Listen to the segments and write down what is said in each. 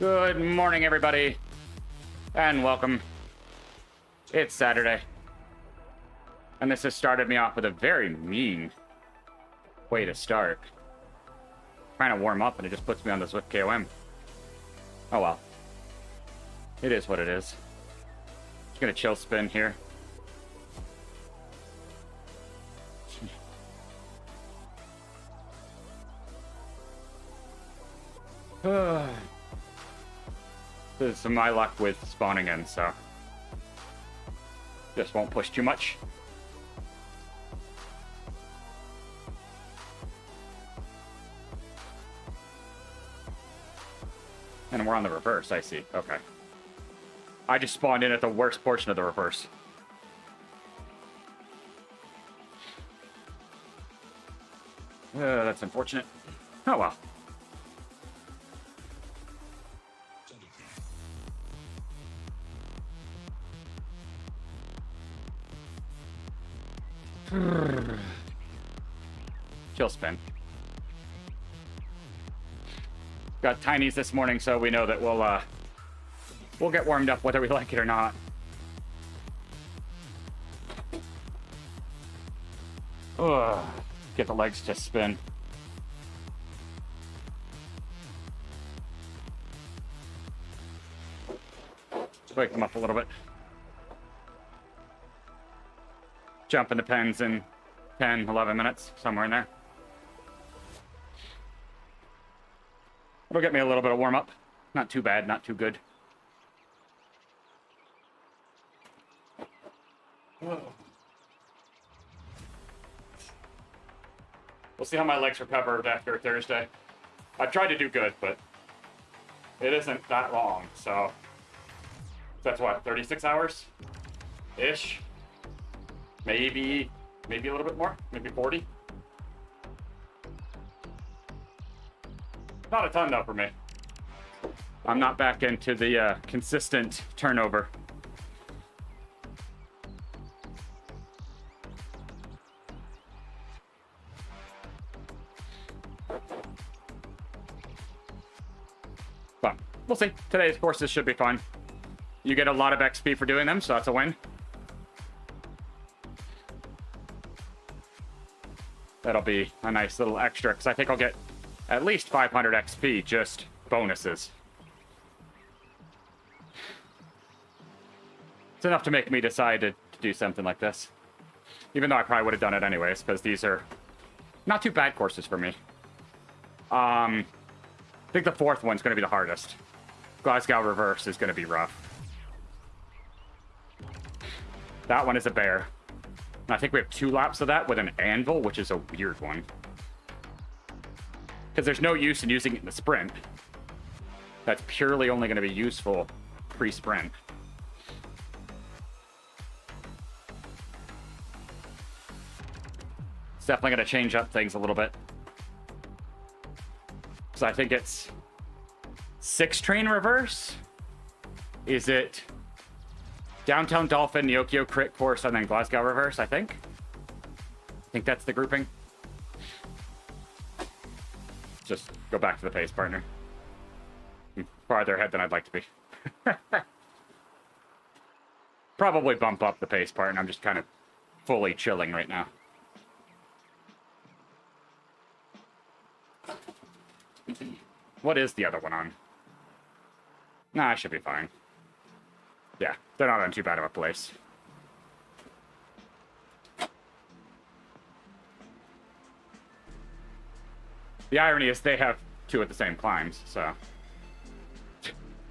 Good morning, everybody, and welcome. It's Saturday, and this has started me off with a very mean way to start. Trying to warm up, and it just puts me on the Zwift KOM. Oh well. It is what it is. Just gonna chill spin here. This is my luck with spawning in, so just won't push too much. And we're on the reverse, I see. Okay. I just spawned in at the worst portion of the reverse. That's unfortunate. Oh well. Chill spin. Got tinies this morning, so we know that we'll get warmed up whether we like it or not. Ugh. Get the legs to spin. Wake them up a little bit. Jump in the pens in 10, 11 minutes, somewhere in there. It'll get me a little bit of warm-up. Not too bad, not too good. Whoa. We'll see how my legs recover after Thursday. I've tried to do good, but it isn't that long, so that's what, 36 hours-ish? Maybe a little bit more, maybe 40. Not a ton though for me. I'm not back into the consistent turnover. But we'll see. Today's courses should be fun. You get a lot of XP for doing them, so that's a win. That'll be a nice little extra, because I think I'll get at least 500 XP, just bonuses. It's enough to make me decide to do something like this. Even though I probably would have done it anyways, because these are not too bad courses for me. I think the fourth one's going to be the hardest. Glasgow Reverse is going to be rough. That one is a bear. And I think we have 2 laps of that with an anvil, which is a weird one. Because there's no use in using it in the sprint. That's purely only going to be useful pre-sprint. It's definitely going to change up things a little bit. So I think it's 6 train reverse. Is it Downtown Dolphin, Neokyo Crit Course, and then Glasgow Reverse, I think? I think that's the grouping. Just go back to the pace partner. I'm farther ahead than I'd like to be. Probably bump up the pace partner. I'm just kind of fully chilling right now. What is the other one on? Nah, I should be fine. Yeah, they're not in too bad of a place. The irony is they have 2 at the same climbs, so...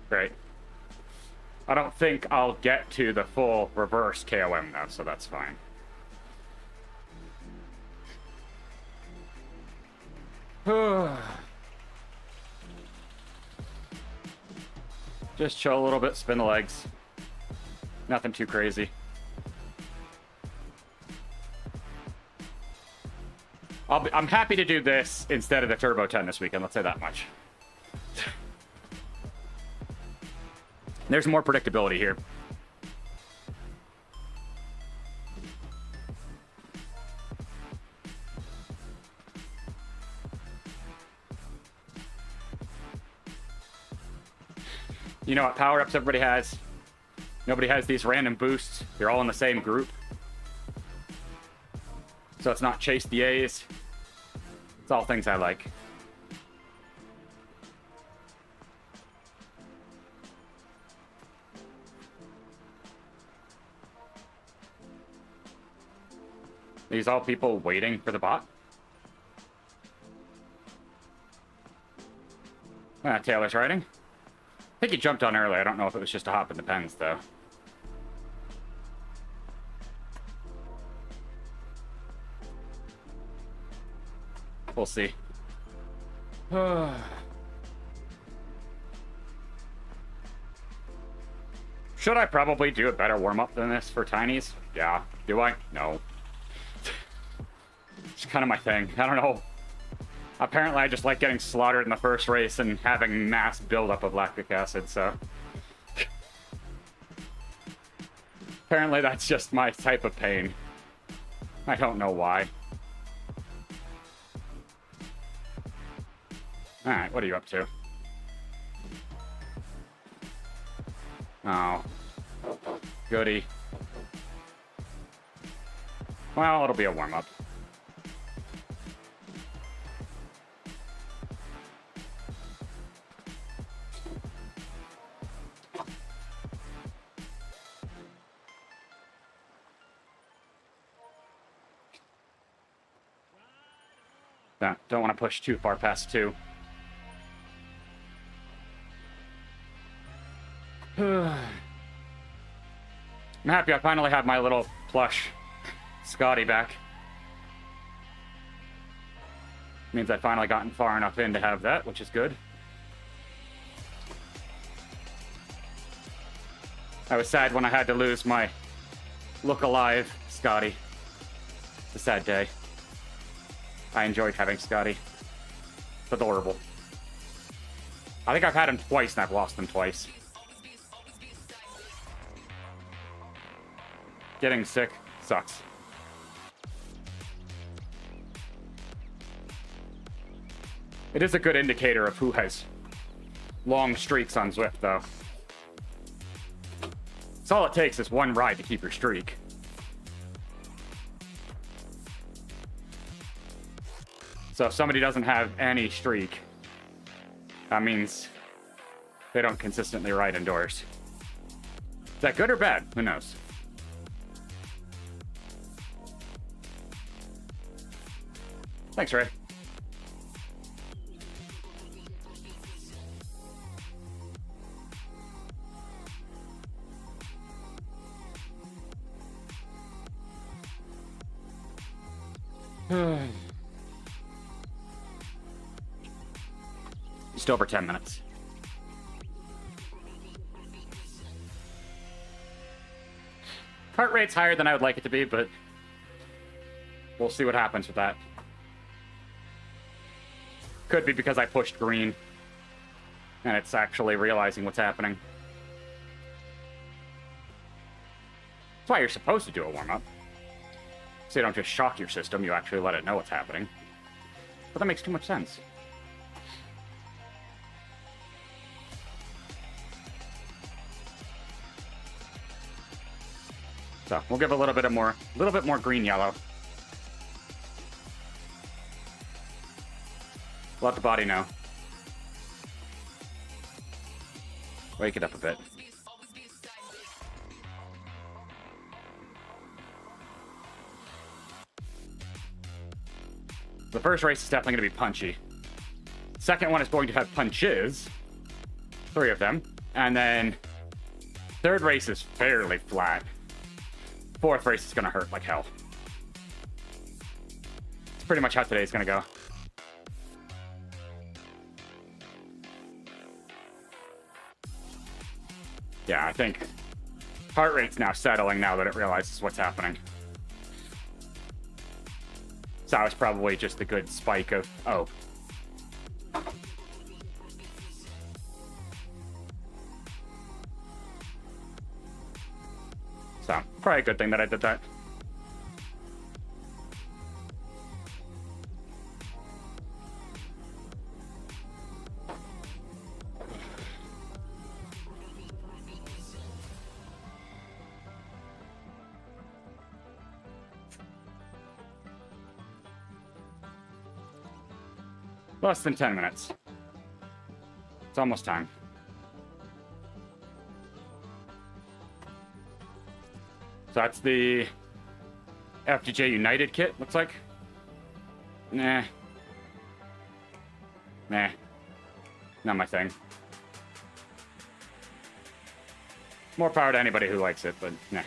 Great. I don't think I'll get to the full reverse KOM, though, so that's fine. Just chill a little bit, spin the legs. Nothing too crazy. I'm happy to do this instead of the Turbo 10 this weekend, let's say that much. There's more predictability here. You know what power-ups everybody has? Nobody has these random boosts. You're all in the same group. So it's not chase the A's. It's all things I like. These all people waiting for the bot? Taylor's riding. I think he jumped on early. I don't know if it was just a hop in the pens, though. We'll see. Should I probably do a better warm-up than this for Tinies? Yeah. Do I? No. It's kind of my thing. I don't know. Apparently, I just like getting slaughtered in the first race and having mass buildup of lactic acid, so... Apparently, that's just my type of pain. I don't know why. Alright, what are you up to? Oh. Goody. Well, it'll be a warm-up. Don't want to push too far past 2. I'm happy I finally have my little plush Scotty back. Means I finally gotten far enough in to have that, which is good. I was sad when I had to lose my look alive Scotty. It's a sad day. I enjoyed having Scotty. It's adorable. I think I've had him twice and I've lost him twice. Getting sick sucks. It is a good indicator of who has long streaks on Zwift, though. It's all it takes is one ride to keep your streak. So if somebody doesn't have any streak, that means they don't consistently ride indoors. Is that good or bad? Who knows? Thanks, Ray. Just over 10 minutes. Heart rate's higher than I would like it to be, but we'll see what happens with that. Could be because I pushed green and it's actually realizing what's happening. That's why you're supposed to do a warm-up. So you don't just shock your system, you actually let it know what's happening. But that makes too much sense. So we'll give a little bit more green yellow. Let the body know. Wake it up a bit. The first race is definitely going to be punchy. Second one is going to have punches. 3 of them. And then third race is fairly flat. Fourth race is going to hurt like hell. It's pretty much how today's going to go. Yeah, I think heart rate's now settling now that it realizes what's happening. So that was probably just a good spike of, oh. So, probably a good thing that I did that. Less than 10 minutes. It's almost time. So that's the FTJ United kit, looks like. Nah. Nah. Not my thing. More power to anybody who likes it, but nah.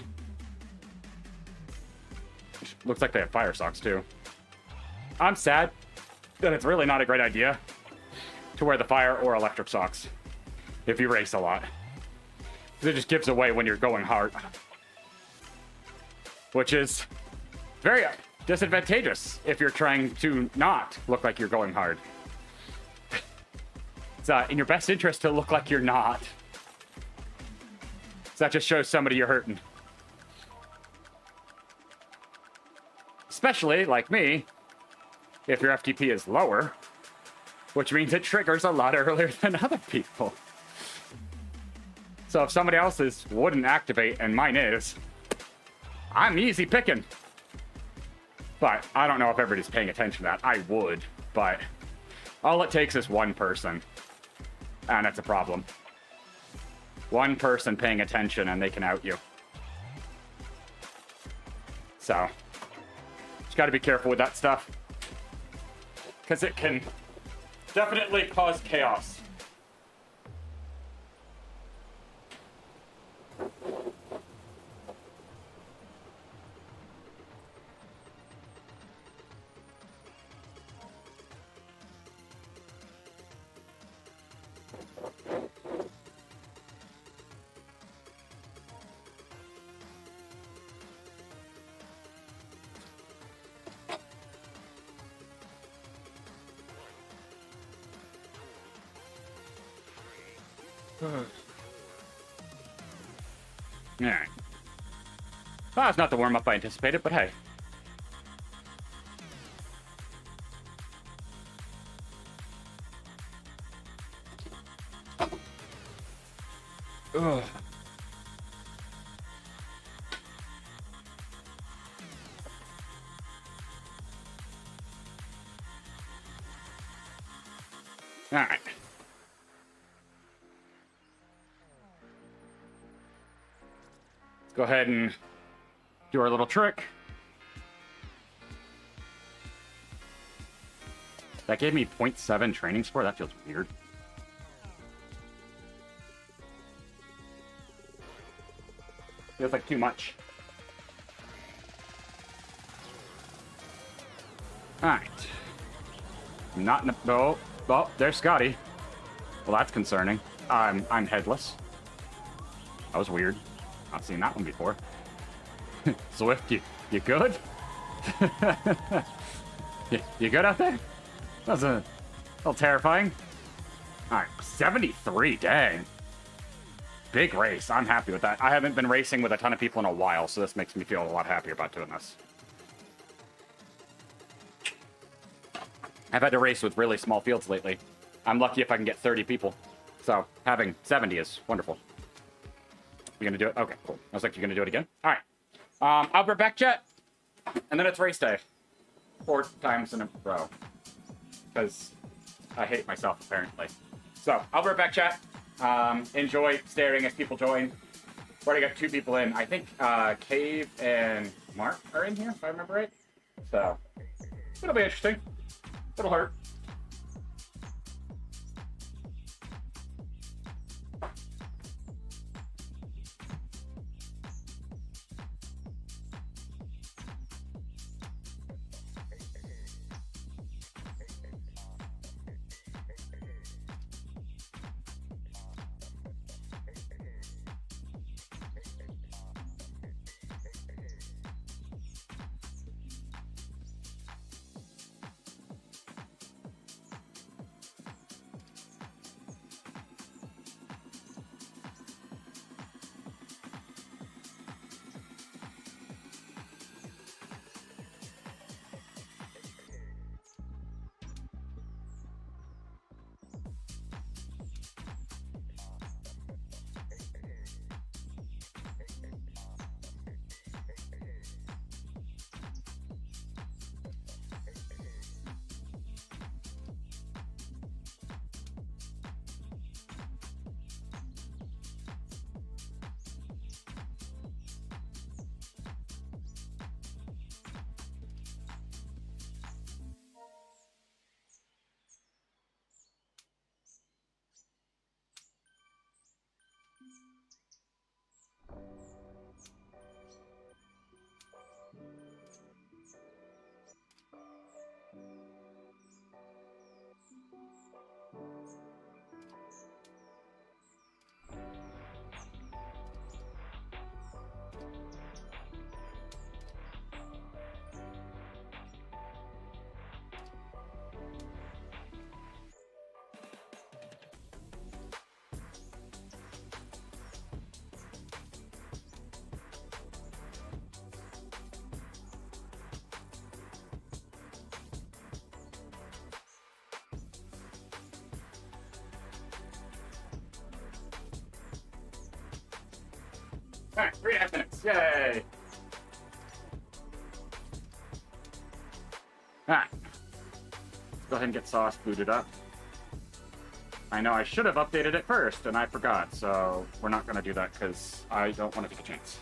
Looks like they have fire socks, too. I'm sad that it's really not a great idea to wear the fire or electric socks if you race a lot. Because it just gives away when you're going hard. Which is very disadvantageous if you're trying to not look like you're going hard. It's in your best interest to look like you're not. So that just shows somebody you're hurting. Especially, like me, if your FTP is lower, which means it triggers a lot earlier than other people. So if somebody else's wouldn't activate and mine is, I'm easy picking. But I don't know if everybody's paying attention to that. I would, but all it takes is one person. And that's a problem. One person paying attention and they can out you. So, just gotta be careful with that stuff. Because it can definitely cause chaos. Alright. Well, it's not the warm-up I anticipated, but hey. Ugh. Alright. Go ahead and do our little trick. That gave me 0.7 training score. That feels weird. Feels like too much. Alright. Not in a... Oh, oh, there's Scotty. Well, that's concerning. I'm headless. That was weird. Not seen that one before. Zwift, you good? you good out there? That was a little terrifying. Alright, 73, dang. Big race. I'm happy with that. I haven't been racing with a ton of people in a while, so this makes me feel a lot happier about doing this. I've had to race with really small fields lately. I'm lucky if I can get 30 people. So having 70 is wonderful. You gonna do it? Okay, cool. I was like, you're gonna do it again? All right. I'll be back, chat. And then it's race day. 4 times in a row. Because I hate myself, apparently. So, I'll be back, chat. Enjoy staring as people join. We already got 2 people in. I think Cave and Mark are in here, if I remember right. So, it'll be interesting. It'll hurt. Alright, 3.5 minutes. Yay! Alright. Go ahead and get Sauce booted up. I know I should have updated it first, and I forgot, so we're not going to do that because I don't want to take a chance.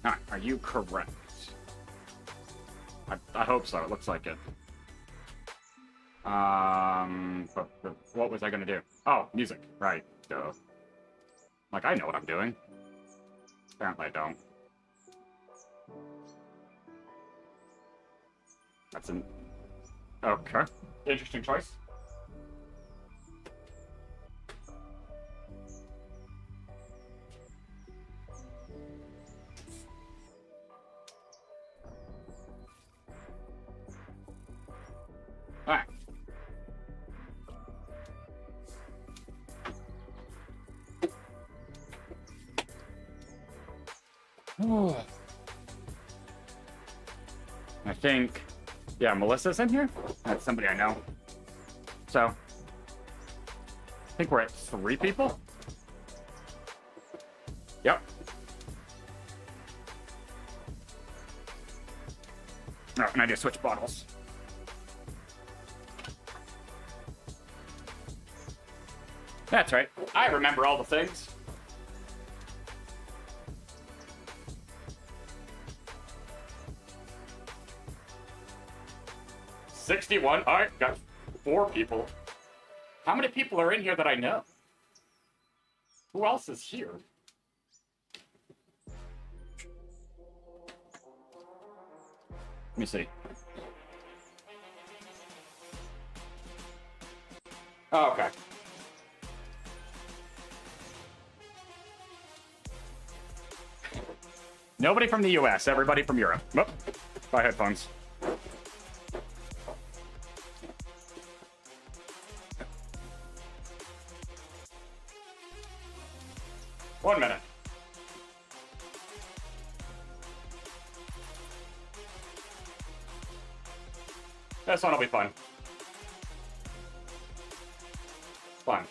Alright, are you correct? I hope so. It looks like it. But what was I going to do? Oh, music. Right. Duh. Like, I know what I'm doing. Apparently I don't. That's an... Okay. Interesting choice. Alright. I think... Yeah, Melissa's in here? That's somebody I know. So... I think we're at 3 people? Yep. Oh, and I need to switch bottles. That's right. I remember all the things. $61. All right, got 4 people. How many people are in here that I know? Who else is here? Let me see. Oh, okay. Nobody from the US, everybody from Europe. Oh, buy headphones. One minute. This one will be fun. Fun.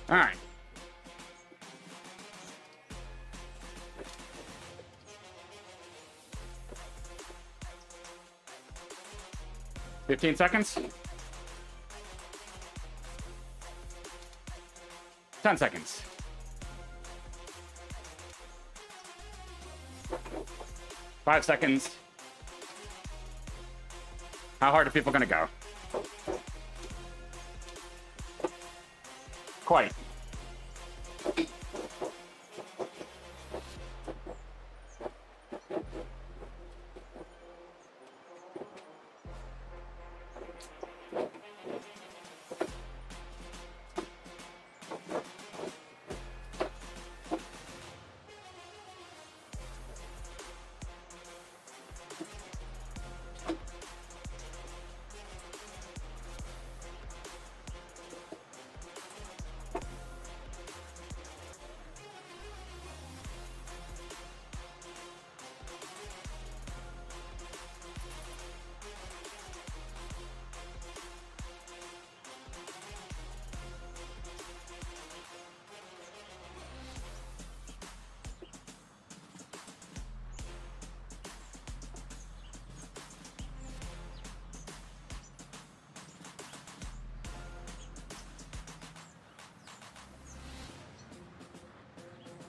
All right. $15 seconds. 10 seconds. 5 seconds. How hard are people gonna go? Quite.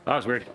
That was weird.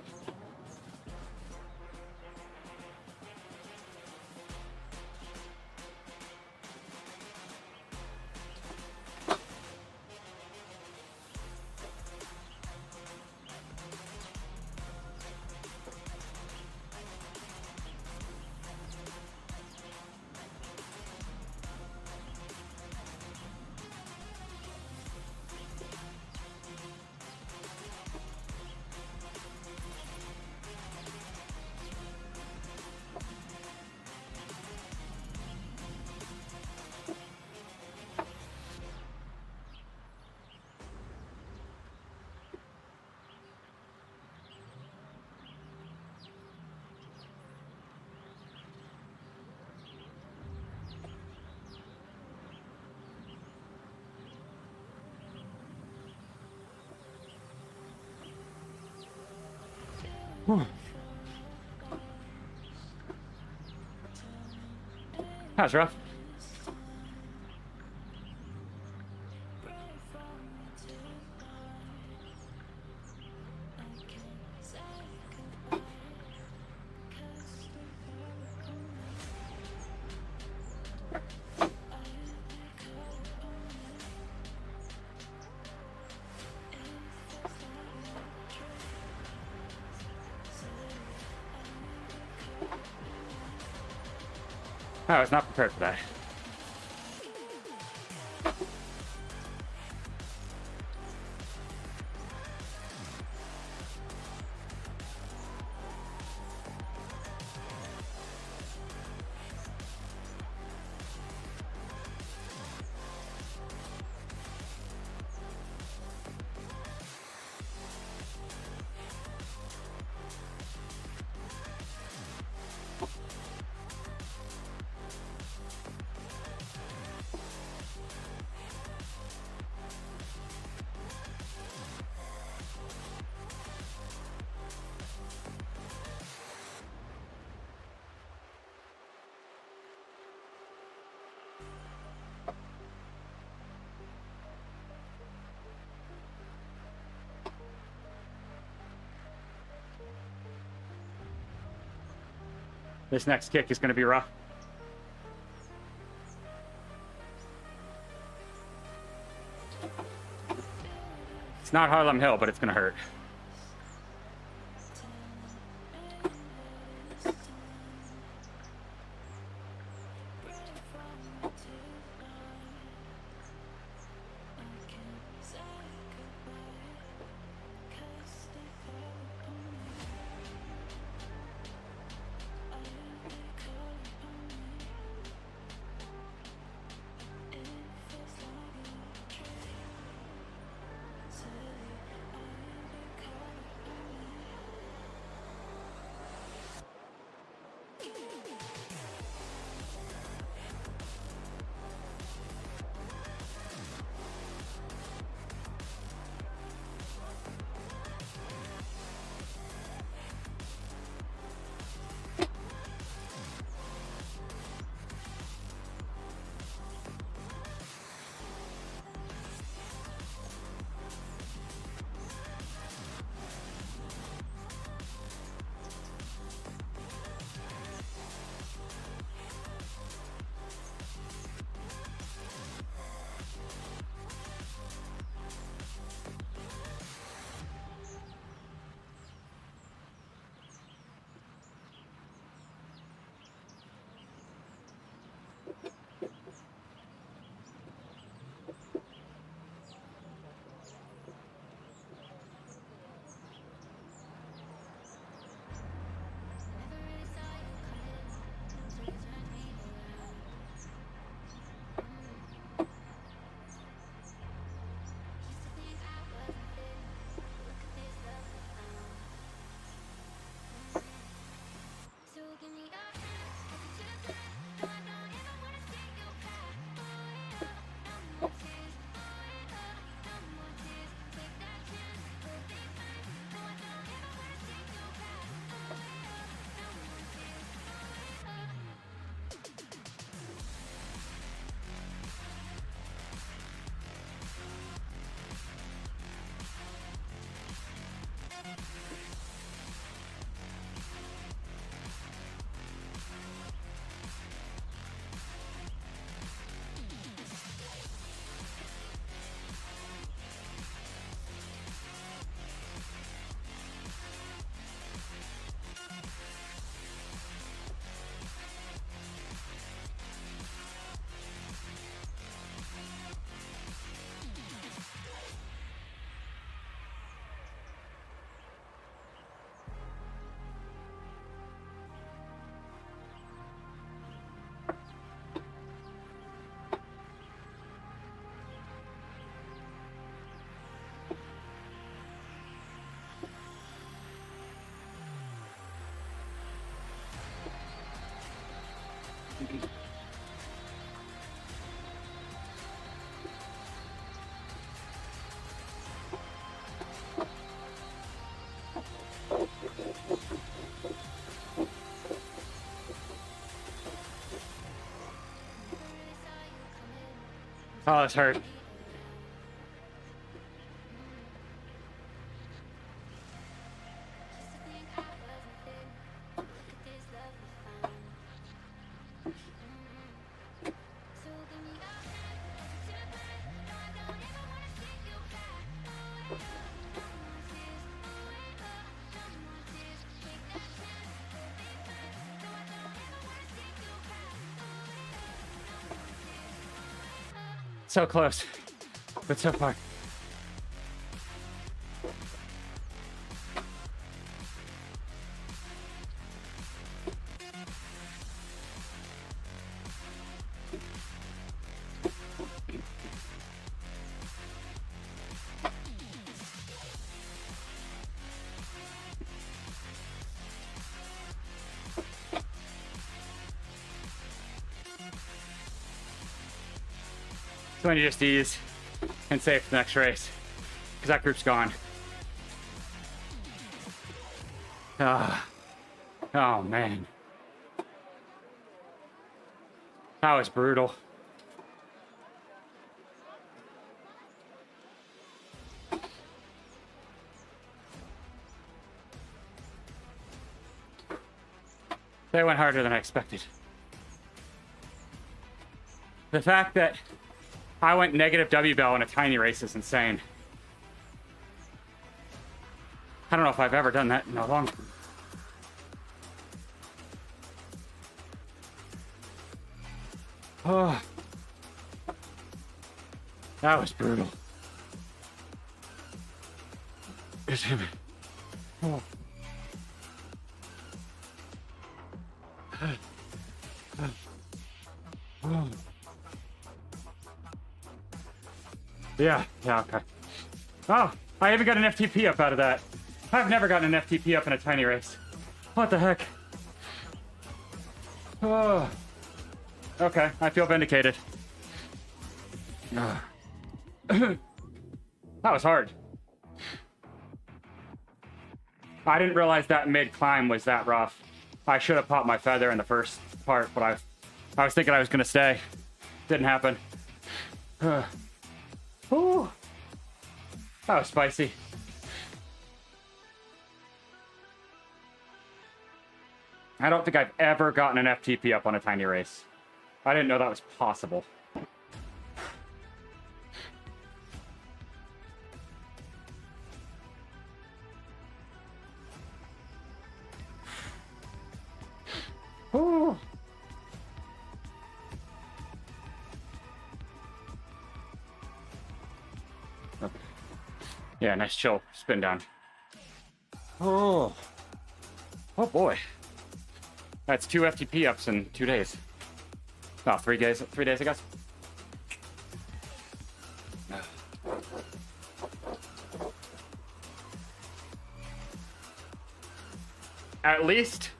That was rough. I was not prepared for that. This next kick is going to be rough. It's not Harlem Hill, but it's going to hurt. Oh, this hurt. So close, but so far. So I need to just ease and save for the next race, because that group's gone. Oh man. That was brutal. They went harder than I expected. The fact that I went negative W bell in a tiny race is insane. I don't know if I've ever done that in a long time. Oh, that was brutal. Just hit me. Oh. Oh. Yeah, okay. Oh, I even got an FTP up out of that. I've never gotten an FTP up in a tiny race. What the heck? Oh. Okay, I feel vindicated. That was hard. I didn't realize that mid-climb was that rough. I should have popped my feather in the first part, but I was thinking I was going to stay. Didn't happen. Ooh. That was spicy. I don't think I've ever gotten an FTP up on a tiny race. I didn't know that was possible. Ooh. Okay. Yeah, nice chill spin down. Oh boy. That's 2 FTP ups in 2 days. Oh, 3 days, 3 days, I guess. At least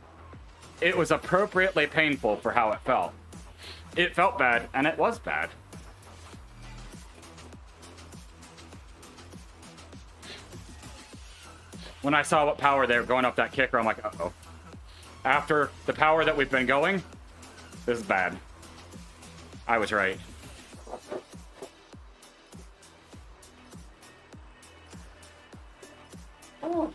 it was appropriately painful for how it felt. It felt bad, and it was bad. When I saw what power they were going up that kicker, I'm like, uh-oh. After the power that we've been going, this is bad. I was right. Oh.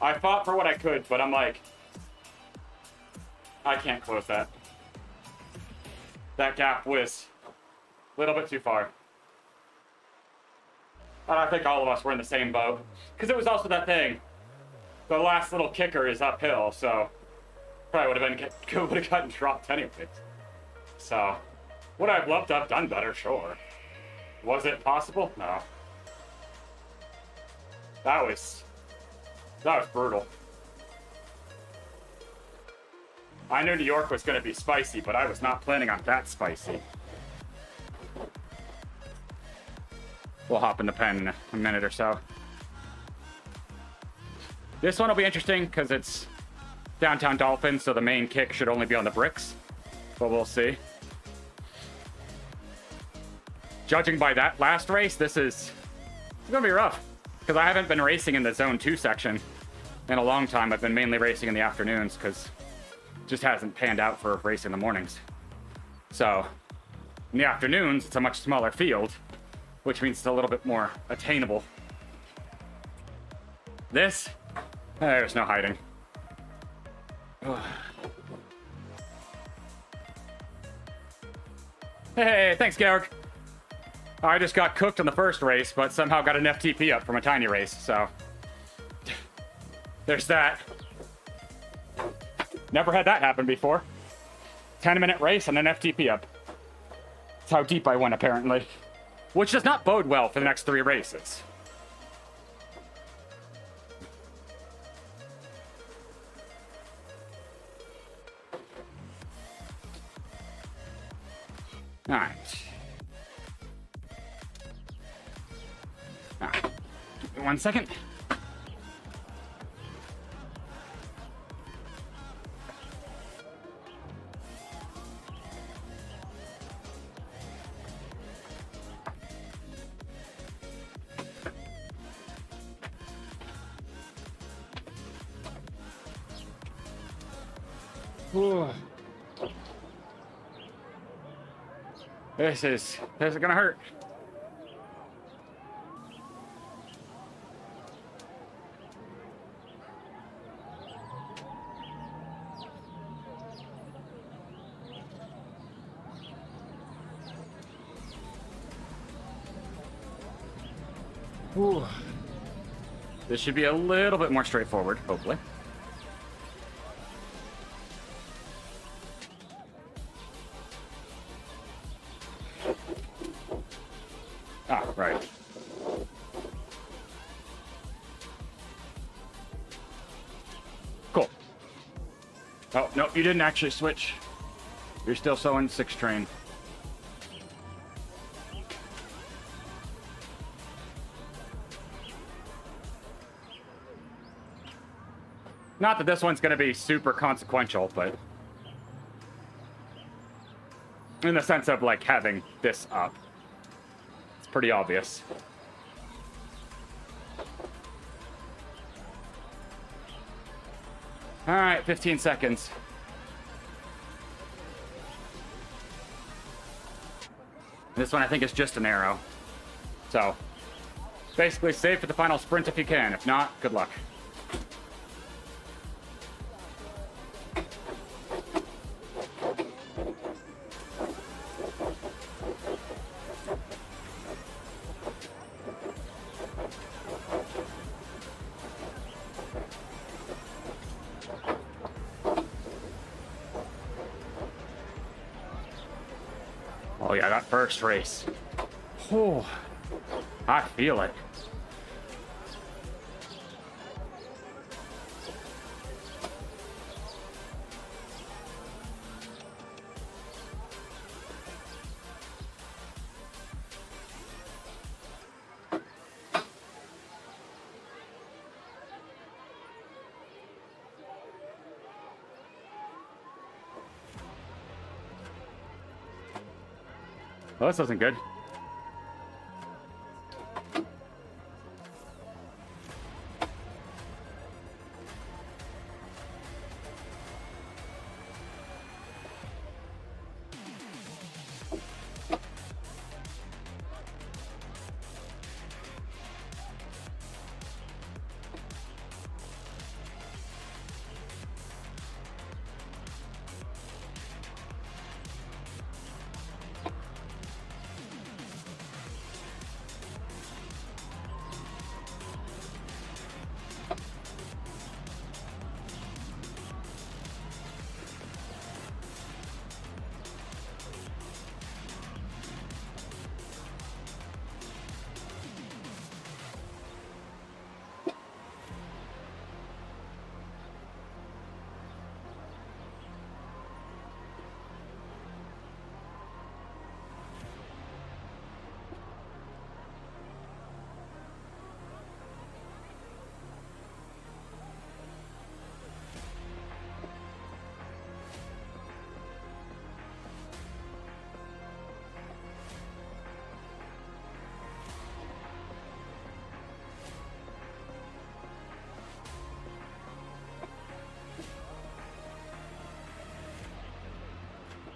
I fought for what I could, but I'm like, I can't close that. That gap was a little bit too far. And I think all of us were in the same boat. Because it was also that thing. The last little kicker is uphill, so probably would have gotten dropped anyways. So, would I have loved to have done better? Sure. Was it possible? No. That was brutal. I knew New York was going to be spicy, but I was not planning on that spicy. We'll hop in the pen in a minute or so. This one will be interesting because it's downtown Dolphin, so the main kick should only be on the bricks. But we'll see. Judging by that last race, it's going to be rough. Because I haven't been racing in the Zone 2 section in a long time. I've been mainly racing in the afternoons because just hasn't panned out for a race in the mornings. So in the afternoons, it's a much smaller field, which means it's a little bit more attainable. This, there's no hiding. Hey, thanks, Georg. I just got cooked on the first race, but somehow got an FTP up from a tiny race, so there's that. Never had that happen before. 10-minute race and an FTP up. That's how deep I went, apparently. Which does not bode well for the next 3 races. All right. All right. Give me 1 second. Ooh. This is gonna hurt. Ooh. This should be a little bit more straightforward, hopefully. Ah, right. Cool. Oh, no, you didn't actually switch. You're still sewing 6 train. Not that this one's going to be super consequential, but in the sense of, like, having this up. It's pretty obvious. All right, 15 seconds. This one I think is just an arrow. So, basically save for the final sprint if you can. If not, good luck. Oh yeah, that first race. Oh, I feel it. Well, this wasn't good.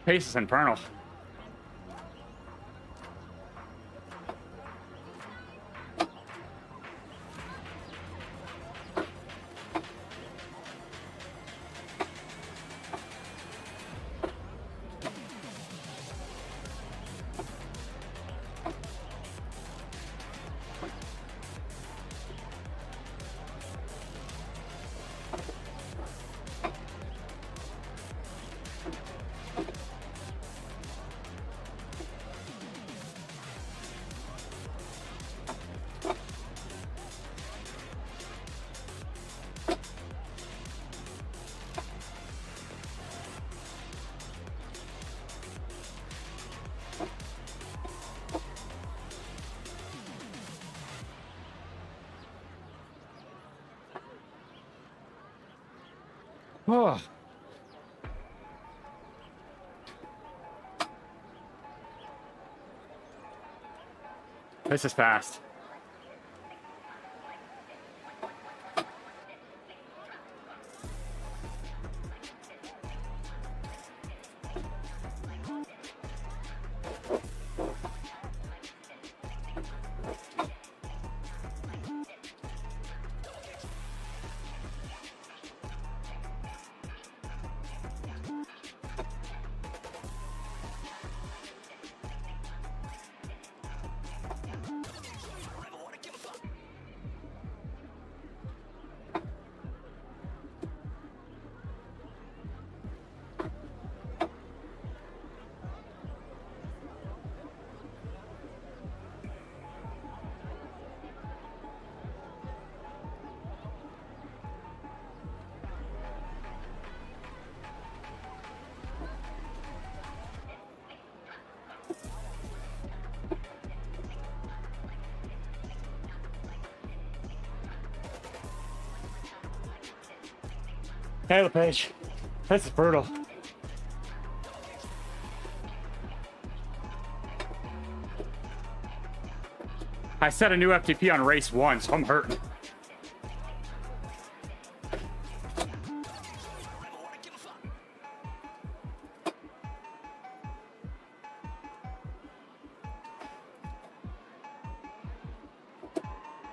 Pace is infernal. Oh. This is fast. Hey, LePage. This is brutal. I set a new FTP on race 1, so I'm hurting.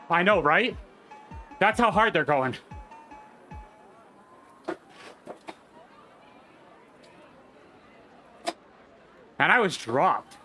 I know, right? That's how hard they're going. And I was dropped.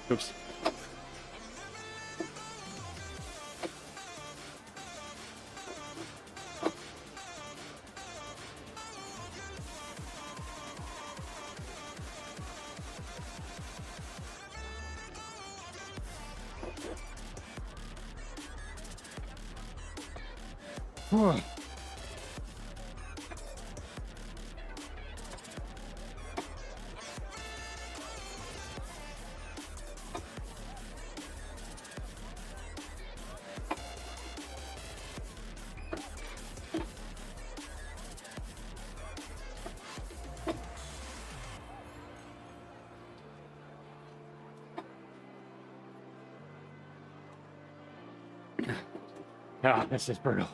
Oops. Whew. Oh, this is brutal.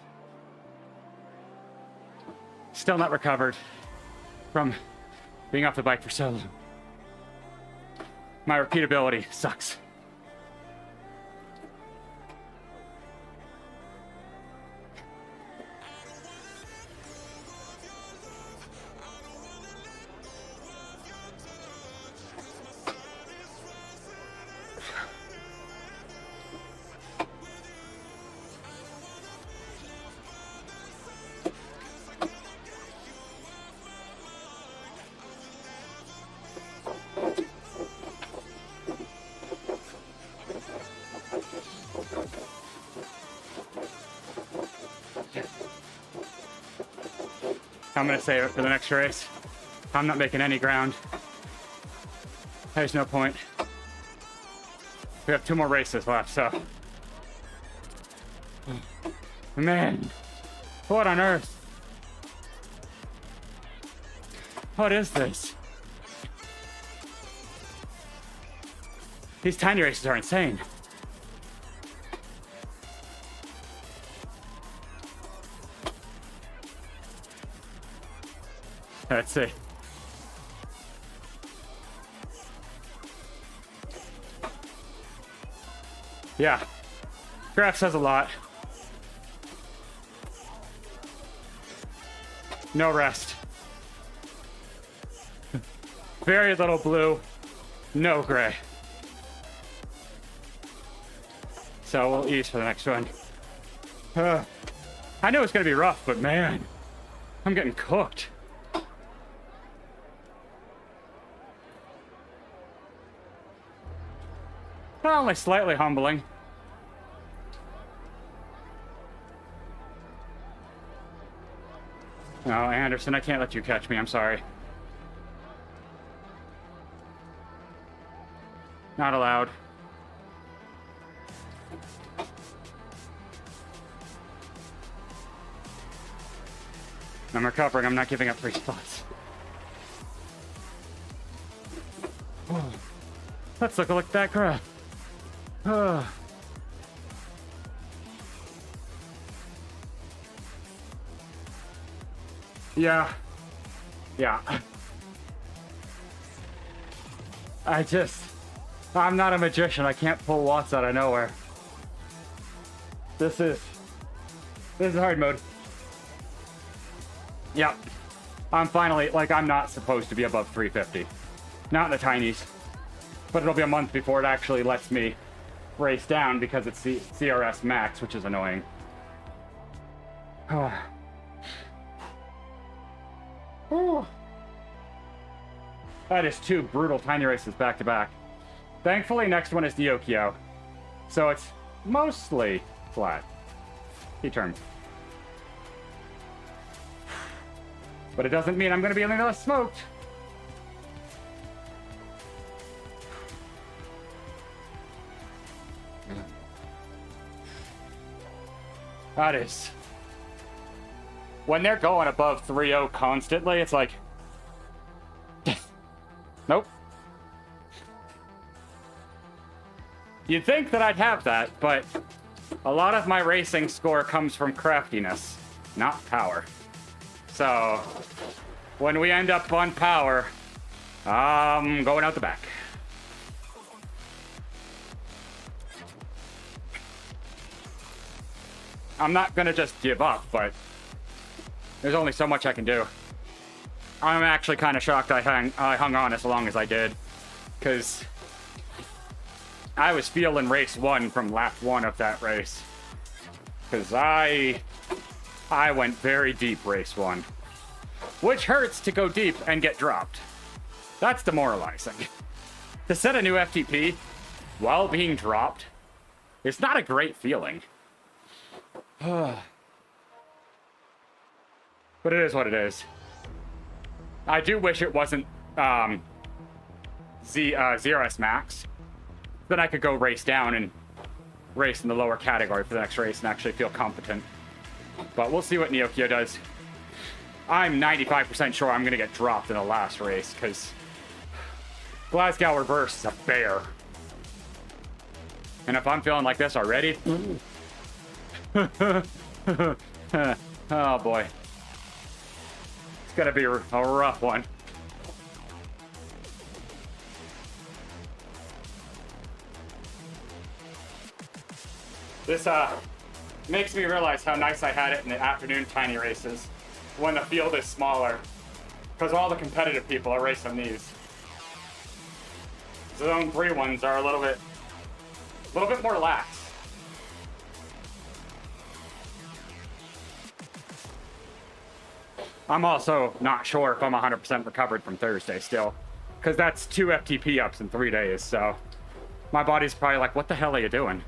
Still not recovered from being off the bike for so long. My repeatability sucks. I'm gonna save it for the next race. I'm not making any ground. There's no point. We have 2 more races left, so. Man, what on earth? What is this? These tiny races are insane. Let's see. Yeah, graph says a lot. No rest. Very little blue, no gray. So we'll ease for the next one. I know it's gonna be rough, but man, I'm getting cooked. Only slightly humbling. No, Anderson, I can't let you catch me. I'm sorry. Not allowed. I'm recovering. I'm not giving up 3 spots. Let's look at that graph. Yeah. I'm not a magician. I can't pull watts out of nowhere. This is hard mode. Yep. I'm finally, like, I'm not supposed to be above 350. Not in the tinies. But it'll be a month before it actually lets me race down because it's CRS max, which is annoying. That is 2 brutal tiny races back to back. Thankfully, next one is Diokio. So it's mostly flat. T-turn. But it doesn't mean I'm going to be any less smoked. That is. When they're going above 3-0 constantly, it's like... Nope. You'd think that I'd have that, but a lot of my racing score comes from craftiness, not power. So, when we end up on power, I'm going out the back. I'm not gonna just give up, but there's only so much I can do. I'm actually kind of shocked I hung on as long as I did, because I was feeling race 1 from lap 1 of that race, because I went very deep race 1, which hurts to go deep and get dropped. That's demoralizing. To set a new FTP while being dropped is not a great feeling. But it is what it is. I do wish it wasn't ZRS Max. Then I could go race down and race in the lower category for the next race and actually feel competent. But we'll see what Neokyo does. I'm 95% sure I'm going to get dropped in the last race because Glasgow Reverse is a bear. And if I'm feeling like this already... oh boy. It's gonna be a rough one. This makes me realize how nice I had it in the afternoon tiny races when the field is smaller, because all the competitive people are racing these. Zone 3 ones are a little bit more lax. I'm also not sure if I'm 100% recovered from Thursday still, because that's 2 FTP ups in 3 days, so my body's probably like, what the hell are you doing?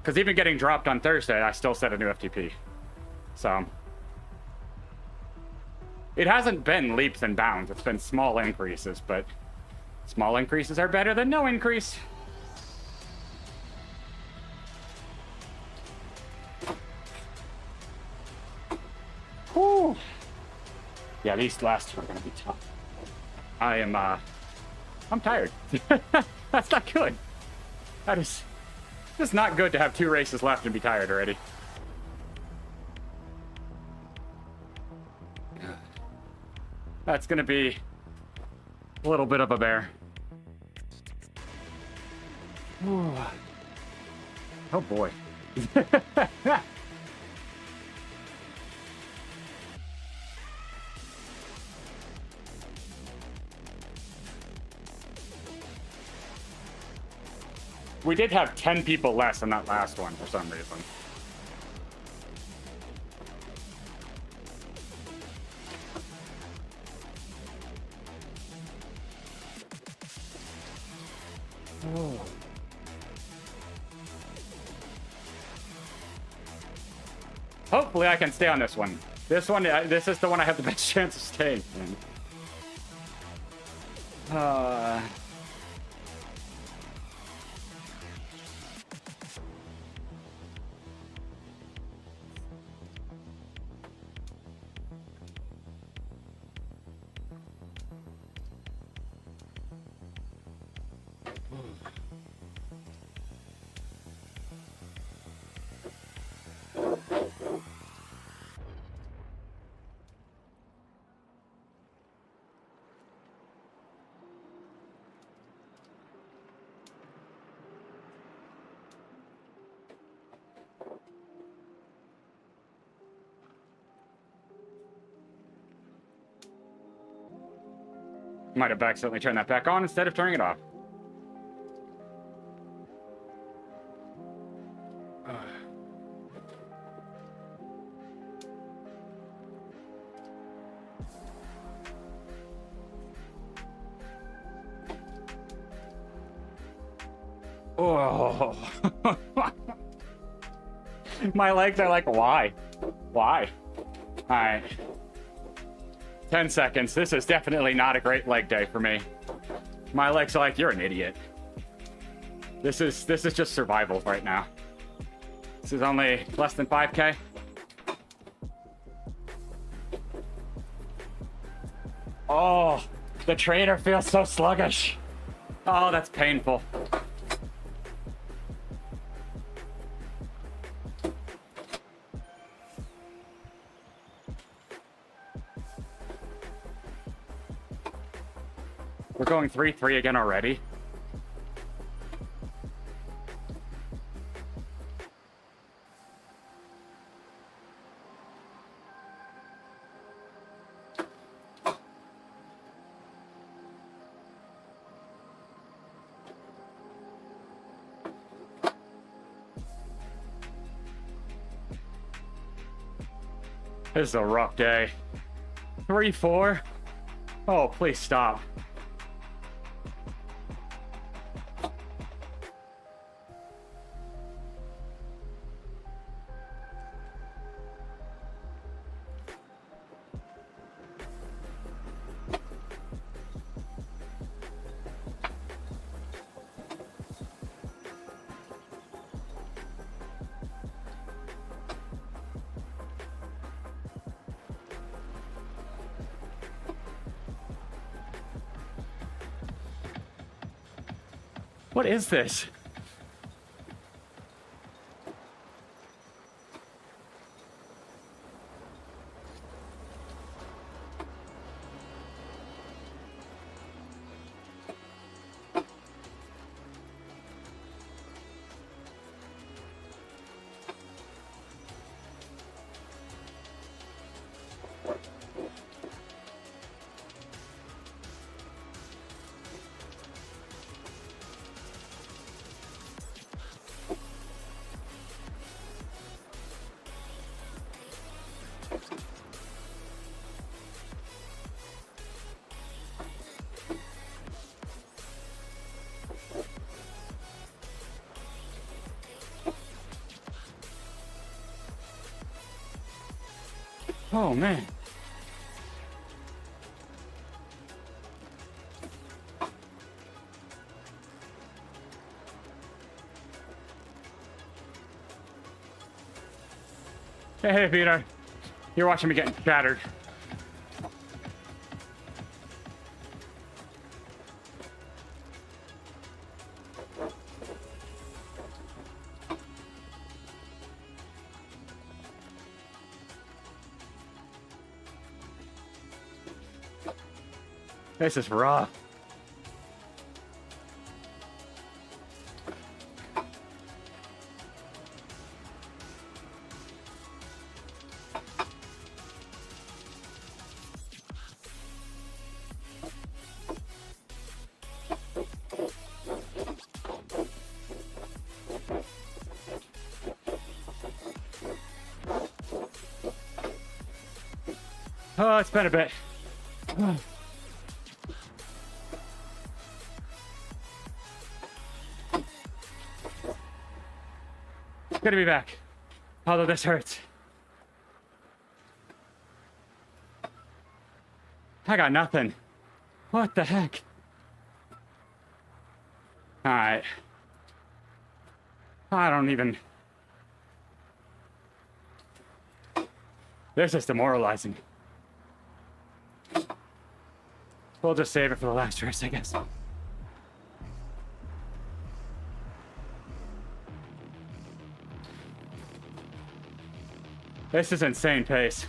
Because even getting dropped on Thursday, I still set a new FTP. So, It hasn't been leaps and bounds. It's been small increases, but small increases are better than no increase. Whew. Yeah, these last two are gonna be tough. I'm tired. That's not good. That is just not good to have 2 races left and be tired already. That's gonna be a little bit of a bear. Oh boy. We did have 10 people less in that last one for some reason. Oh. Hopefully I can stay on this one. This is the one I have the best chance of staying in. Might have accidentally turned that back on instead of turning it off. Oh. My legs are like, why? Why? All right. 10 seconds. This is definitely not a great leg day for me. My legs are like, you're an idiot. This is just survival right now. This is only less than 5K. Oh, the trainer feels so sluggish. Oh, that's painful. We're going 3-3 again already. This is a rough day. 3-4? Oh, please stop. What is this? Oh, man. Hey, Peter. You're watching me getting shattered. This is rough. Oh, it's been a bit. Good to be back. Although this hurts. I got nothing. What the heck? Alright. I don't even... This is demoralizing. We'll just save it for the last race, I guess. This is insane pace.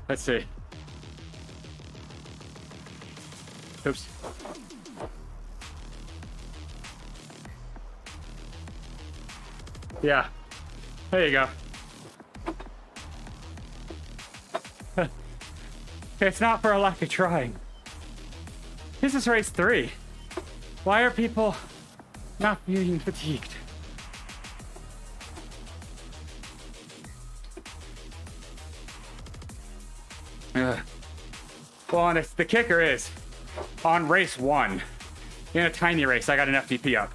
Let's see. Oops. Yeah. There you go. It's not for a lack of trying. This is race 3. Why are people not being fatigued? Ugh. Well, and the kicker is, on race 1, in a tiny race, I got an FTP up.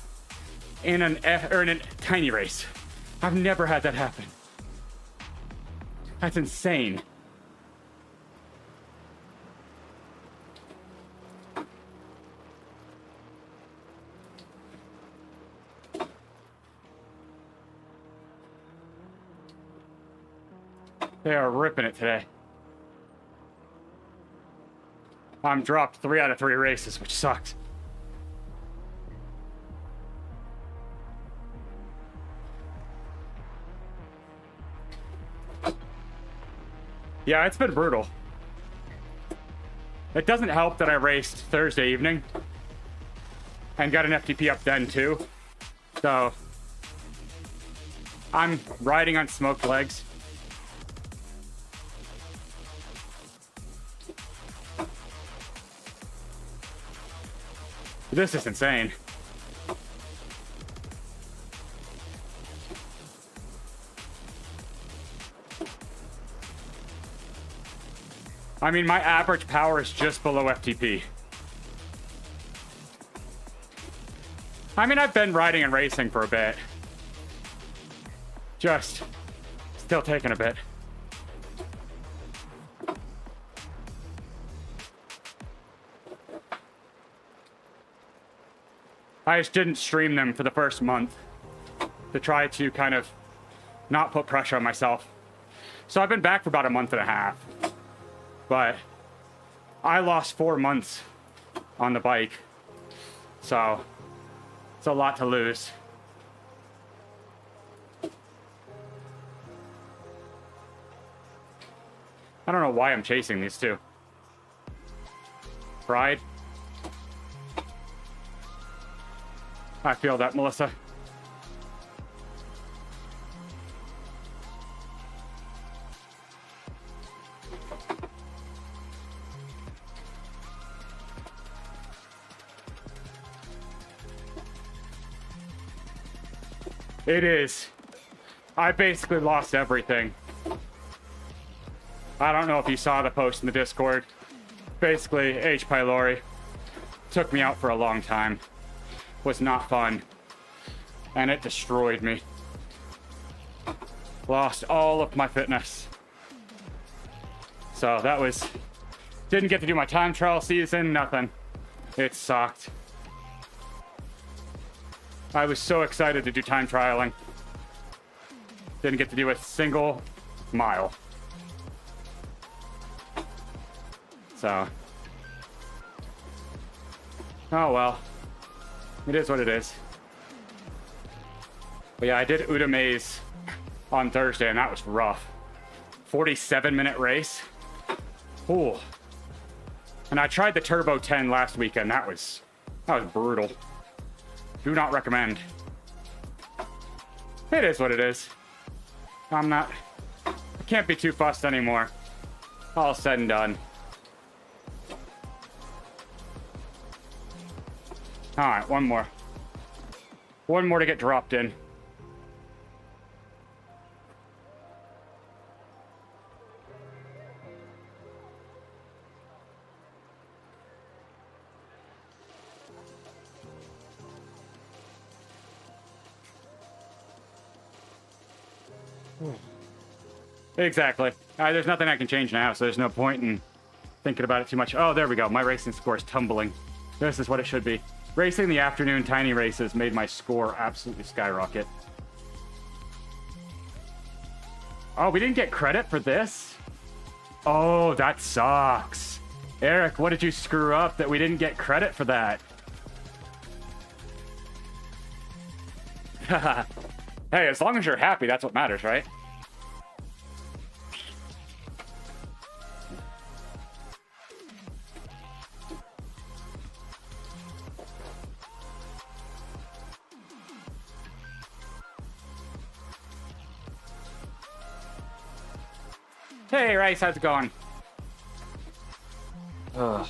In a tiny race. I've never had that happen. That's insane. They are ripping it today. I'm dropped 3 out of 3 races, which sucks. Yeah, it's been brutal. It doesn't help that I raced Thursday evening and got an FTP up then too. So I'm riding on smoked legs. This is insane. I mean, my average power is just below FTP. I mean, I've been riding and racing for a bit. Just still taking a bit. I just didn't stream them for the first month to try to kind of not put pressure on myself. So I've been back for about a month and a half. But I lost 4 months on the bike. So it's a lot to lose. I don't know why I'm chasing these two. Pride. I feel that, Melissa. It is. I basically lost everything. I don't know if you saw the post in the Discord. Basically, H. pylori took me out for a long time. Was not fun. And it destroyed me. Lost all of my fitness. So that was... Didn't get to do my time trial season, nothing. It sucked. I was so excited to do time trialing. Didn't get to do a single mile. So. Oh well. It is what it is. But yeah, I did Uda Maze on Thursday, and that was rough. 47-minute race. Ooh. And I tried the Turbo 10 last weekend. That was brutal. Do not recommend. It is what it is. I can't be too fussed anymore. All said and done. All right, one more. One more to get dropped in. Exactly. There's nothing I can change now, so there's no point in thinking about it too much. Oh, there we go. My racing score is tumbling. This is what it should be. Racing the afternoon tiny races made my score absolutely skyrocket. Oh, we didn't get credit for this? Oh, that sucks. Eric, what did you screw up that we didn't get credit for that? Hey, as long as you're happy, that's what matters, right? Hey, Rice, how's it going? Ugh.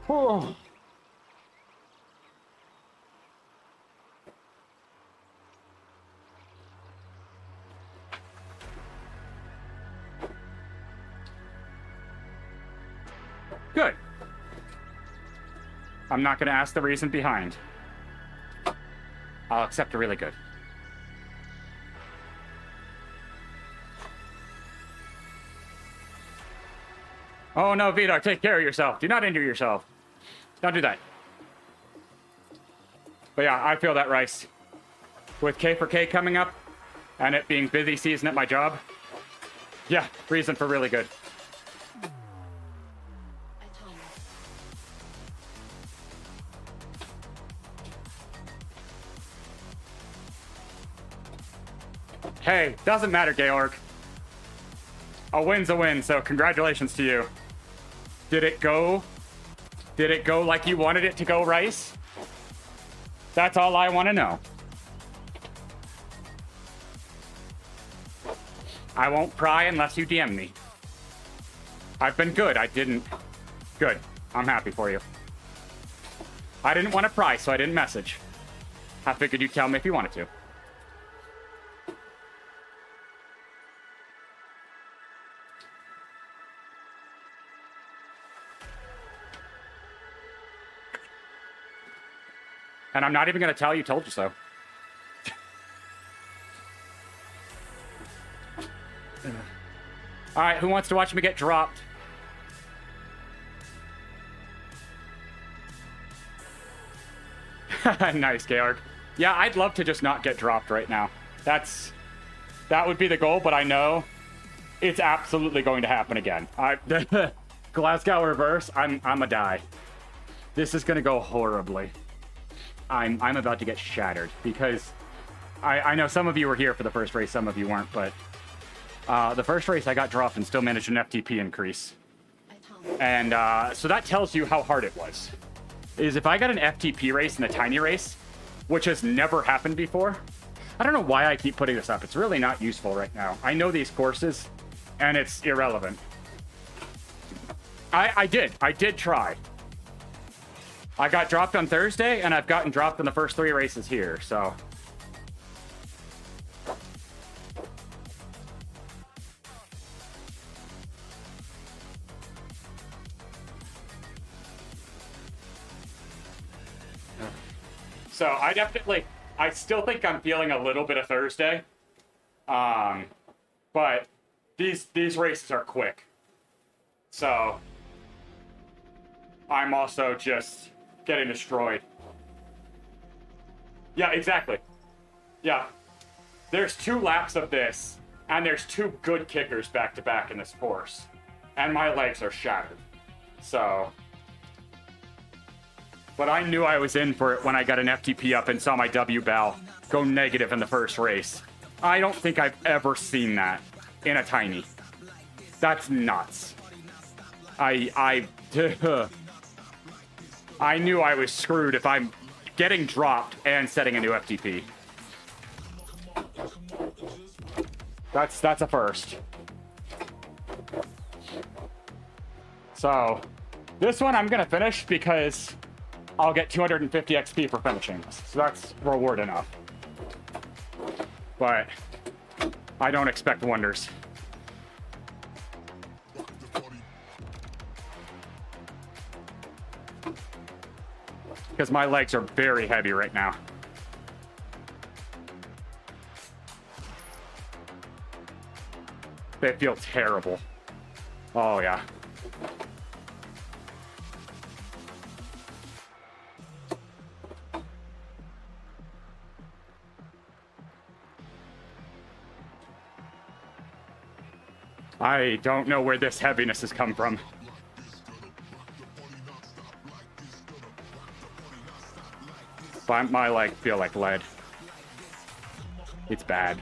Oh. Good. I'm not going to ask the reason behind. I'll accept a really good. Oh no, Vidar, take care of yourself. Do not injure yourself. Don't do that. But yeah, I feel that, Rice. With K4K coming up, and it being busy season at my job, yeah, reason for really good. Hey, doesn't matter, Georg. A win's a win, so congratulations to you. Did it go like you wanted it to go, Rice? That's all I want to know. I won't pry unless you DM me. I've been good. I didn't. Good. I'm happy for you. I didn't want to pry, so I didn't message. I figured you'd tell me if you wanted to. And I'm not even going to tell you told you so. All right, who wants to watch me get dropped? Nice, Georg. Yeah, I'd love to just not get dropped right now. That would be the goal, but I know it's absolutely going to happen again. Glasgow reverse, I'm a die. This is going to go horribly. I'm about to get shattered because I know some of you were here for the first race, some of you weren't, but the first race I got dropped and still managed an FTP increase. And so that tells you how hard it was. Is if I got an FTP race in a tiny race, which has never happened before, I don't know why I keep putting this up. It's really not useful right now. I know these courses, and it's irrelevant. I did try. I got dropped on Thursday, and I've gotten dropped in the first 3 races here, so. So I still think I'm feeling a little bit of Thursday. But these races are quick. So I'm also just getting destroyed. Yeah, exactly. Yeah. There's 2 laps of this, and there's 2 good kickers back to back in this course. And my legs are shattered. So. But I knew I was in for it when I got an FTP up and saw my W bell go negative in the first race. I don't think I've ever seen that in a tiny. That's nuts. I knew I was screwed if I'm getting dropped and setting a new FTP. That's a first. So, this one I'm gonna finish because I'll get 250 XP for finishing this. So that's reward enough. But I don't expect wonders. Because my legs are very heavy right now. They feel terrible. Oh, yeah. I don't know where this heaviness has come from. But my legs feel like lead. It's bad.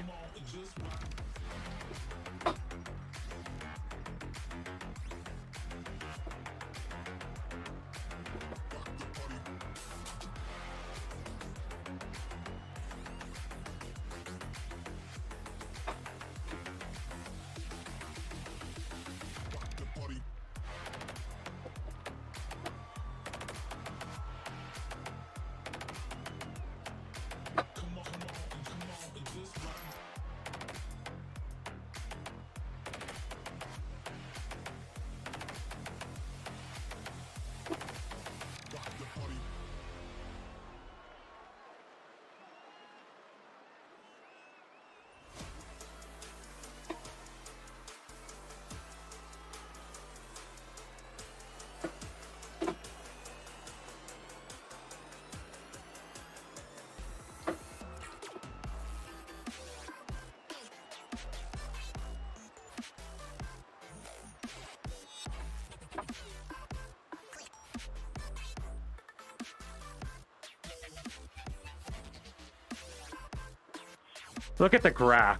Look at the graph.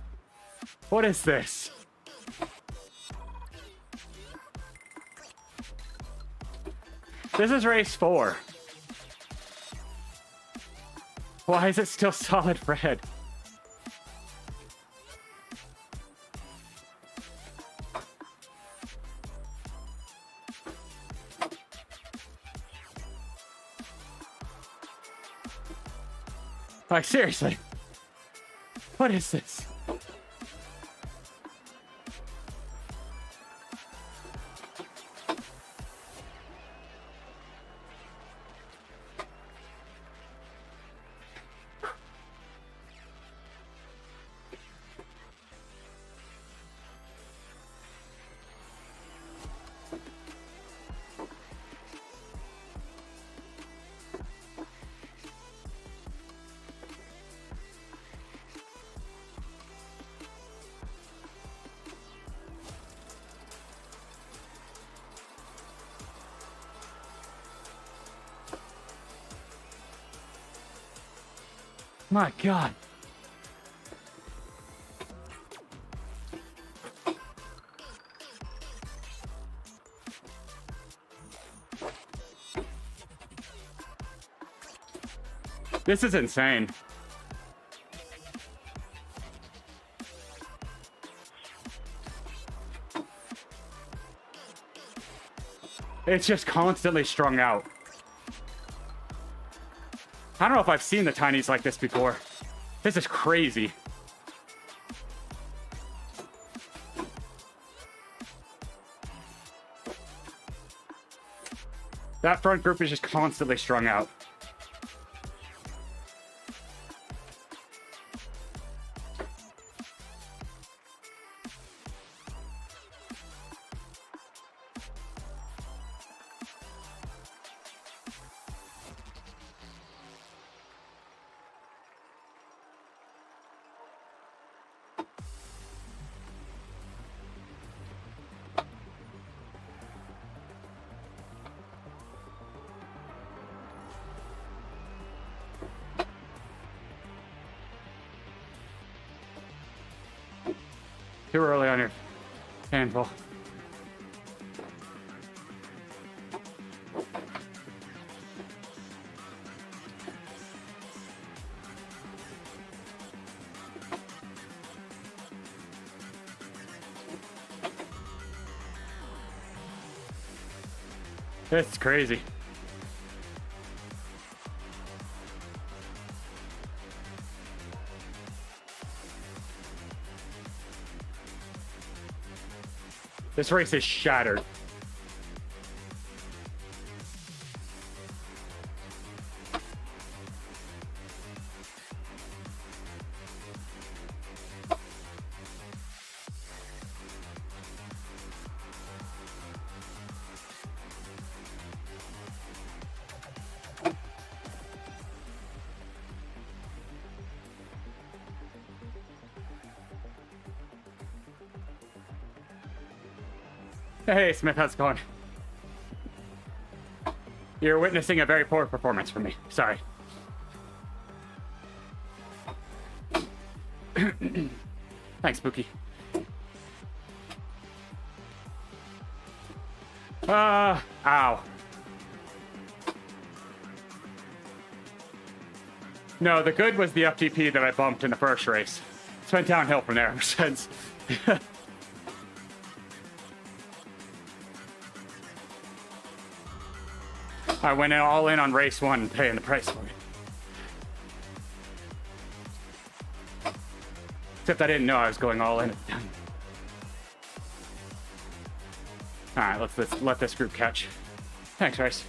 What is this? This is race 4. Why is it still solid red? Like, seriously. What is this? My God. This is insane. It's just constantly strung out. I don't know if I've seen the tinies like this before. This is crazy. That front group is just constantly strung out. Too early on your handful. It's crazy. This race is shattered. Hey, Smith, how's it going? You're witnessing a very poor performance from me. Sorry. Thanks, Spooky. Ow. No, the good was the FTP that I bumped in the first race. It's been downhill from there ever since. I went all in on race one, paying the price for it. Except I didn't know I was going all in at the time. All right, let's let this group catch. Thanks, Rice.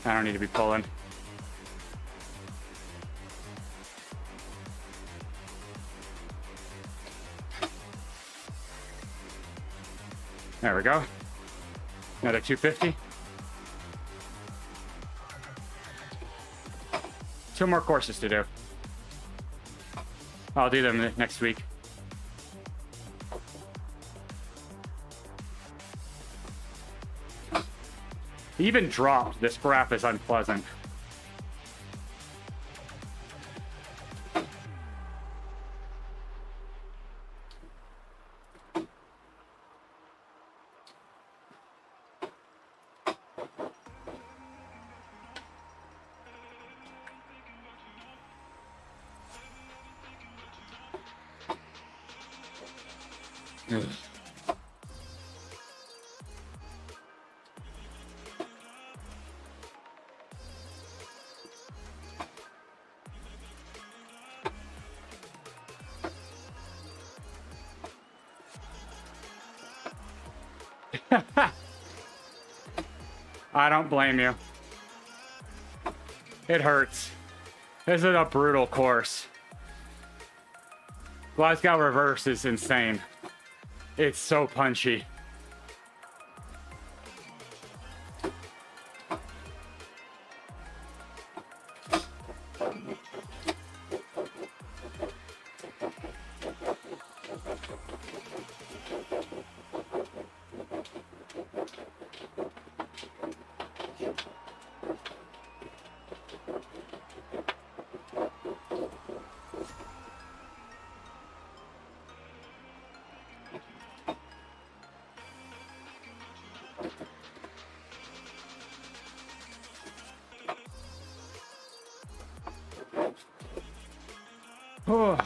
I don't need to be pulling. There we go. Another 250. 2 more courses to do. I'll do them next week. Even dropped. This graph is unpleasant. I don't blame you. It hurts. This is a brutal course. Glasgow Reverse is insane. It's so punchy. Oh.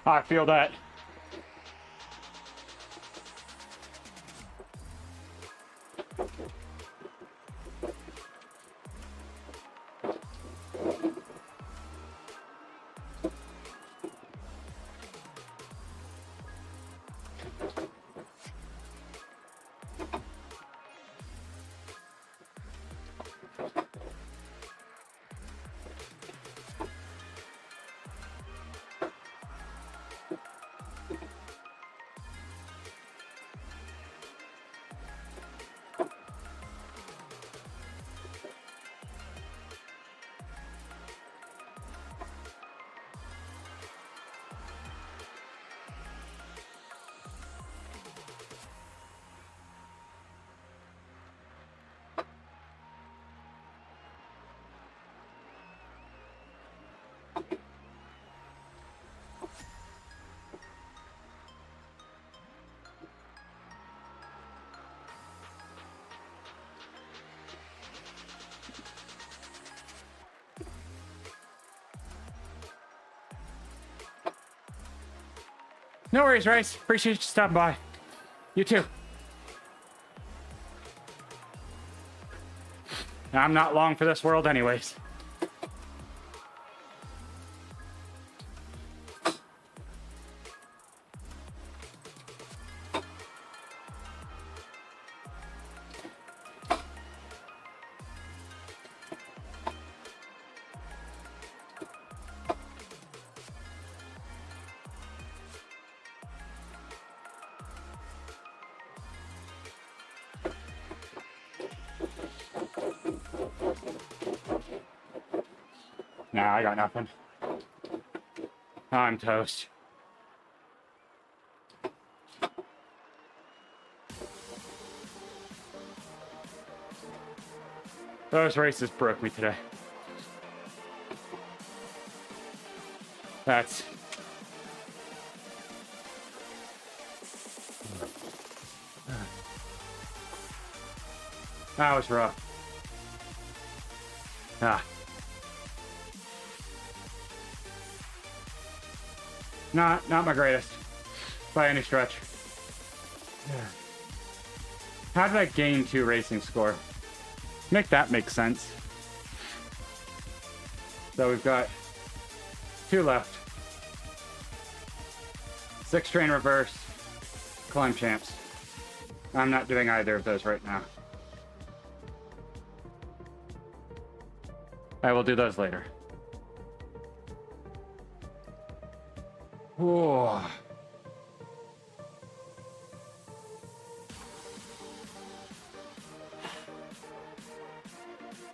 I feel that. No worries, Rice. Appreciate you stopping by. You too. I'm not long for this world anyways. Nah, I got nothing. I'm toast. Those races broke me today. That was rough. Ah. Not my greatest, by any stretch. How did I gain 2 racing score? Make that make sense. So we've got 2 left. 6 train reverse, climb champs. I'm not doing either of those right now. I will do those later. Whoa.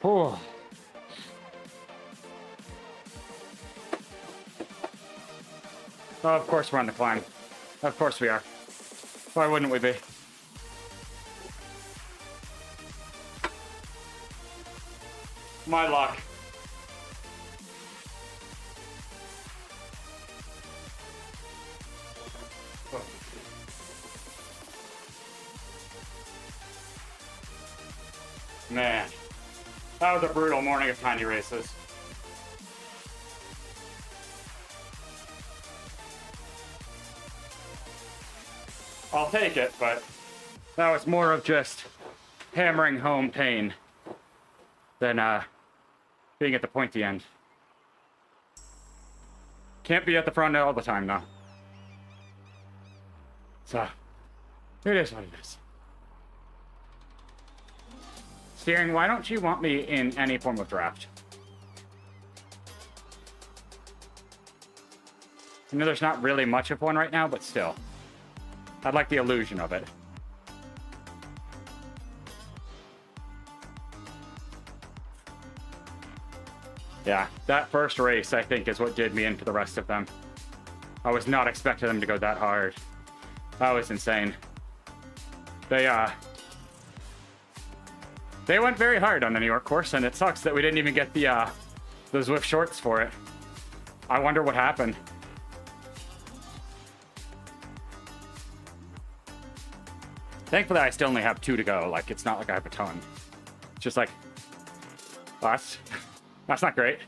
Oh. Oh, of course we're on the climb. Of course we are. Why wouldn't we be? My luck. Man, that was a brutal morning of tiny races. I'll take it, but that was more of just hammering home pain than being at the pointy end. Can't be at the front all the time, though. So, it is what it is. Steering, why don't you want me in any form of draft? I know there's not really much of one right now, but still. I'd like the illusion of it. Yeah, that first race, I think, is what did me into the rest of them. I was not expecting them to go that hard. That was insane. They went very hard on the New York course, and it sucks that we didn't even get the Zwift shorts for it. I wonder what happened. Thankfully, I still only have 2 to go. Like, it's not like I have a ton. It's just like, well, that's not great.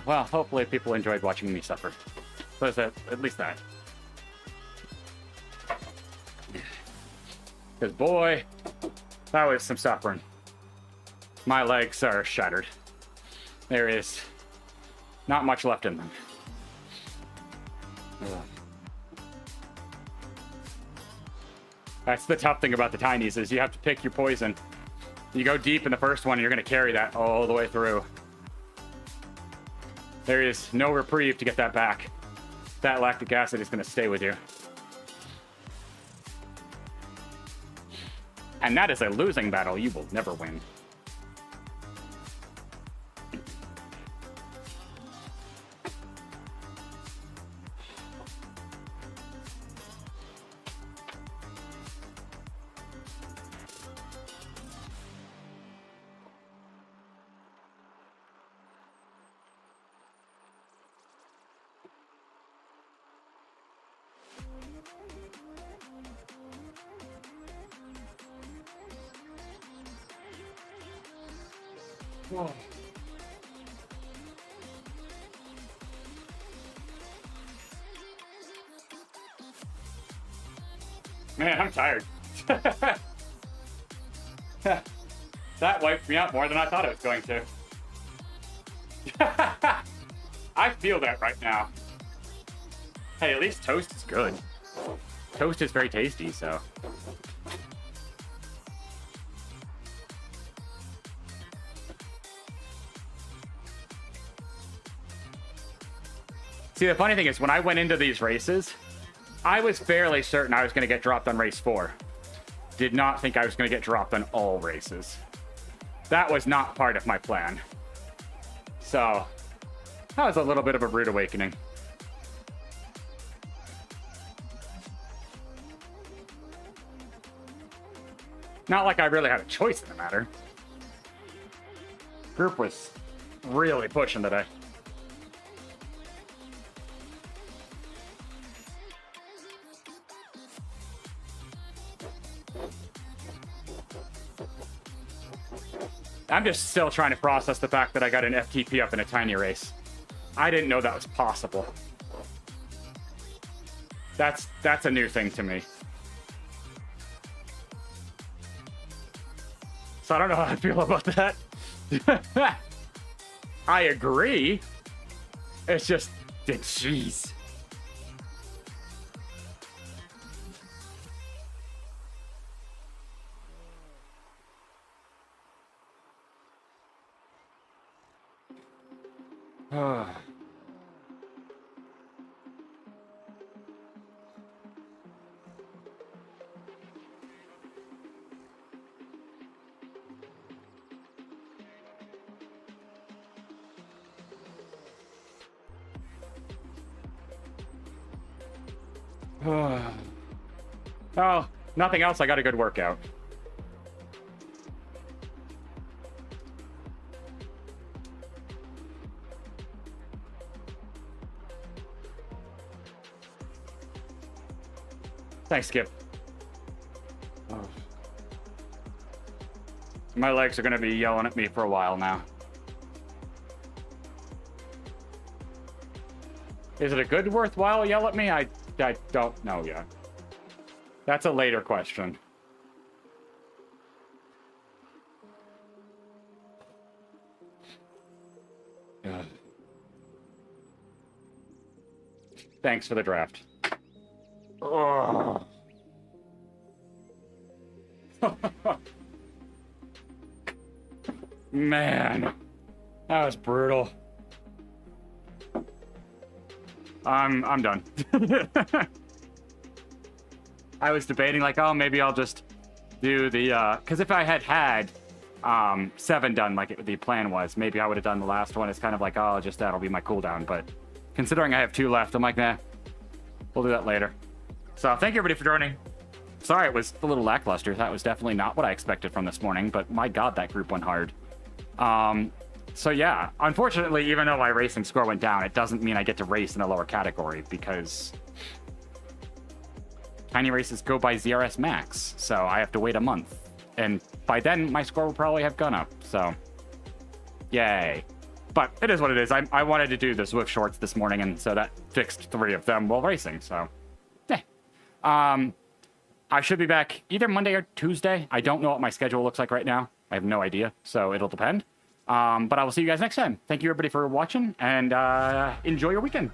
Well, hopefully people enjoyed watching me suffer. So at least that. Because boy, that was some suffering. My legs are shattered. There is not much left in them. That's the tough thing about the tinies, is you have to pick your poison. You go deep in the first one, you're going to carry that all the way through. There is no reprieve to get that back. That lactic acid is going to stay with you. And that is a losing battle you will never win. Whoa. Man, I'm tired. That wiped me out more than I thought it was going to. I feel that right now. Hey, at least toast is good. Toast is very tasty, so. See, the funny thing is, when I went into these races, I was fairly certain I was going to get dropped on race 4. Did not think I was going to get dropped on all races. That was not part of my plan. So, that was a little bit of a rude awakening. Not like I really had a choice in the matter. Group was really pushing today. I'm just still trying to process the fact that I got an FTP up in a tiny race. I didn't know that was possible. That's a new thing to me. So I don't know how I feel about that. I agree. It's just, jeez. Oh, nothing else. I got a good workout. Thanks, Skip. Oh. My legs are going to be yelling at me for a while now. Is it a good, worthwhile yell at me? I don't know yet. That's a later question. Thanks for the draft. Oh. Man, that was brutal. I'm done. I was debating, like, oh, maybe I'll just do the, because if I had 7 done like the plan was, maybe I would have done the last one. It's kind of like, oh, just that'll be my cooldown. But considering I have 2 left, I'm like, nah, we'll do that later. So thank you, everybody, for joining. Sorry, it was a little lackluster. That was definitely not what I expected from this morning, but my God, that group went hard. So yeah, unfortunately, even though my racing score went down, it doesn't mean I get to race in a lower category because tiny races go by ZRS max, so I have to wait a month. And by then, my score will probably have gone up, so yay. But it is what it is. I wanted to do the Zwift shorts this morning, and so that fixed 3 of them while racing, so yeah. I should be back either Monday or Tuesday. I don't know what my schedule looks like right now. I have no idea, so it'll depend. But I will see you guys next time. Thank you, everybody, for watching, and enjoy your weekend.